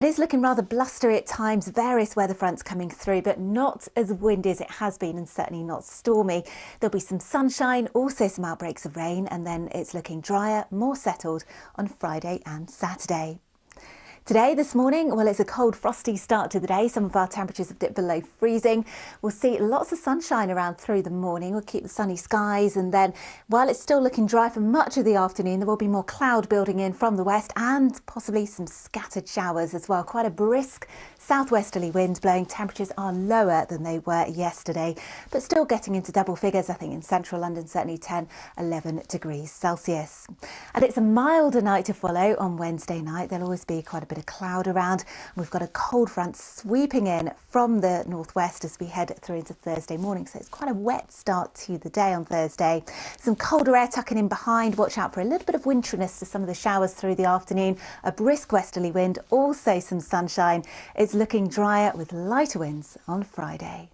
It is looking rather blustery at times, various weather fronts coming through, but not as windy as it has been and certainly not stormy. There'll be some sunshine, also some outbreaks of rain, and then it's looking drier, more settled on Friday and Saturday. Today, this morning, well, it's a cold, frosty start to the day. Some of our temperatures have dipped below freezing. We'll see lots of sunshine around through the morning. We'll keep the sunny skies, and then while it's still looking dry for much of the afternoon, there will be more cloud building in from the west and possibly some scattered showers as well. Quite a brisk southwesterly wind blowing. Temperatures are lower than they were yesterday, but still getting into double figures. I think in central London, certainly 10, 11 degrees Celsius. And it's a milder night to follow on Wednesday night. There'll always be quite a bit of cloud around. We've got a cold front sweeping in from the northwest as we head through into Thursday morning, so it's quite a wet start to the day on Thursday. Some colder air tucking in behind. Watch out for a little bit of winteriness to some of the showers through the afternoon. A brisk westerly wind, also some sunshine. It's looking drier with lighter winds on Friday.